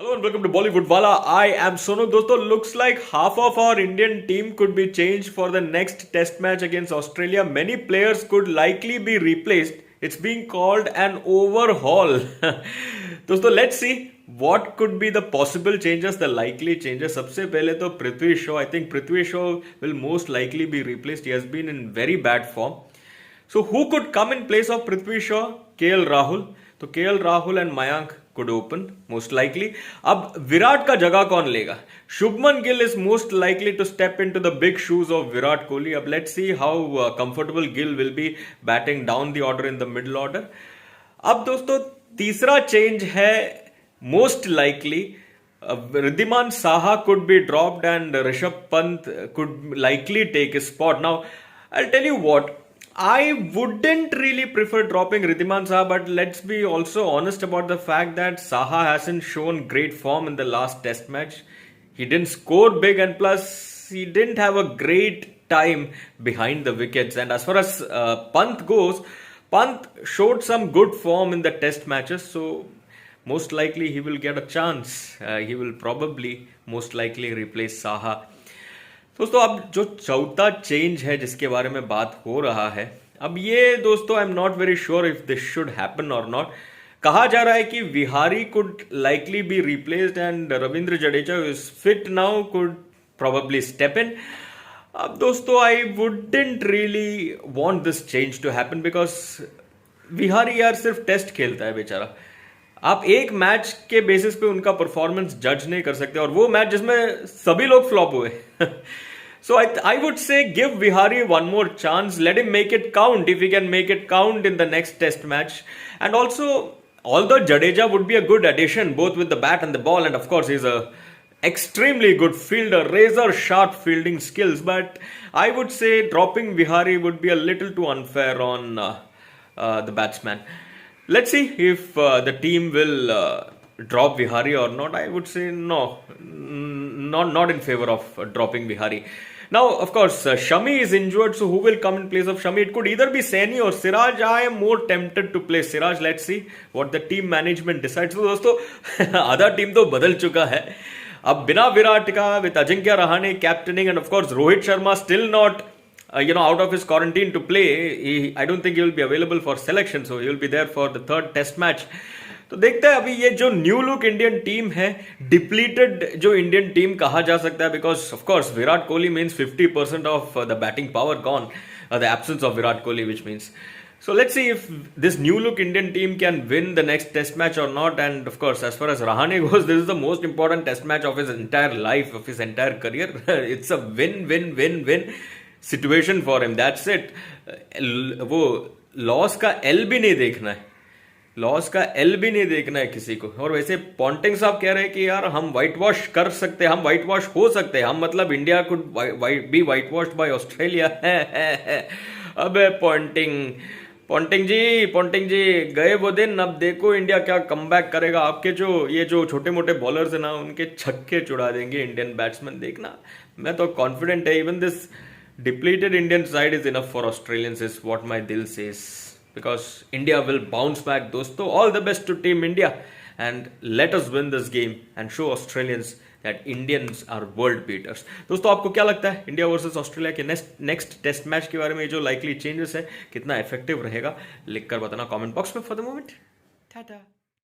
Hello and welcome to Bollywood Wala. I am Sonup. Dosto, looks like half of our Indian team could be changed for the next test match against Australia. Many players could likely be replaced. It's being called an overhaul. Dosto, let's see what could be the possible changes, the likely changes. सबसे पहले तो Prithvi Shaw. I think Prithvi Shaw will most likely be replaced. He has been in very bad form. So who could come in place of Prithvi Shaw? KL Rahul. तो KL Rahul and Mayank could open most likely. अब विराट का जगह कौन लेगा? Shubman Gill is most likely to step into the big shoes of Virat Kohli. अब let's see how comfortable Gill will be batting down the order in the middle order. अब दोस्तों तीसरा change है most likely Riddhiman Saha could be dropped and Rishabh Pant could likely take his spot. Now I'll tell you what, I wouldn't really prefer dropping Riddhiman Saha, but let's be also honest about the fact that Saha hasn't shown great form in the last test match. He didn't score big, and plus he didn't have a great time behind the wickets. And as far as Pant goes, Pant showed some good form in the test matches, so most likely he will get a chance. He will probably most likely replace Saha. दोस्तों अब जो चौथा change है जिसके बारे में बात हो रहा है, अब ये दोस्तों I am not very sure if this should happen or not. कहा जा रहा है कि Vihari could likely be replaced and Ravindra Jadeja is fit now could probably step in. अब दोस्तों I wouldn't really want this change to happen because Vihari यार सिर्फ test खेलता है बेचारा. आप एक मैच के बेसिस पे उनका परफॉर्मेंस जज नहीं कर सकते, और वो मैच जिसमें सभी लोग फ्लॉप हुए. So I would say give Vihari one more chance. Let him make it count if he can make it count in the next test match. And also, although Jadeja would be a good addition both with the bat and the ball, and of course he's a extremely good fielder, razor sharp fielding skills, but I would say dropping Vihari would be a little too unfair on the batsman. Let's see if the team will drop Vihari or not. I would say no, not in favor of dropping Vihari. Now, of course, Shami is injured, so who will come in place of Shami? It could either be Saini or Siraj. I am more tempted to play Siraj. Let's see what the team management decides. So, दोस्तों आधा team तो बदल चुका है. अब बिना विराट का, with Ajinkya Rahane captaining, and of course Rohit Sharma still not out of his quarantine to play. I don't think he will be available for selection, so he will be there for the third test match. तो देखते हैं अभी ये जो new look Indian team है, depleted जो Indian team कहा जा सकता है, because of course Virat Kohli means 50% of the batting power gone, the absence of Virat Kohli which means. So let's see if this new look Indian team can win the next test match or not. And of course, as far as Rahane goes, this is the most important test match of his entire life, of his entire career. It's a win situation for him. That's it. वो loss का L भी नहीं देखना है, loss का L भी नहीं देखना है किसी को. और वैसे पॉन्टिंग साहब कह रहे हैं कि यार हम व्हाइट वॉश कर सकते हैं, हम व्हाइट वॉश हो सकते हैं, हम मतलब India could be white washed by Australia. अबे पॉन्टिंग जी गए वो दिन. अब देखो इंडिया क्या कमबैक करेगा. आपके जो छोटे मोटे बॉलर्स है ना, उनके छक्के चुड़ा देंगे इंडियन बैट्समैन, देखना. मैं तो कॉन्फिडेंट है. Even this depleted Indian side is enough for Australians is what my dil says, because India will bounce back. Dosto, all the best to Team India, and let us win this game and show Australians that Indians are world beaters. दोस्तों आपको क्या लगता है India versus Australia के next test match के बारे में? जो लाइकली चेंजेस है कितना इफेक्टिव रहेगा, लिखकर बताना कमेंट बॉक्स में. For the moment Tata.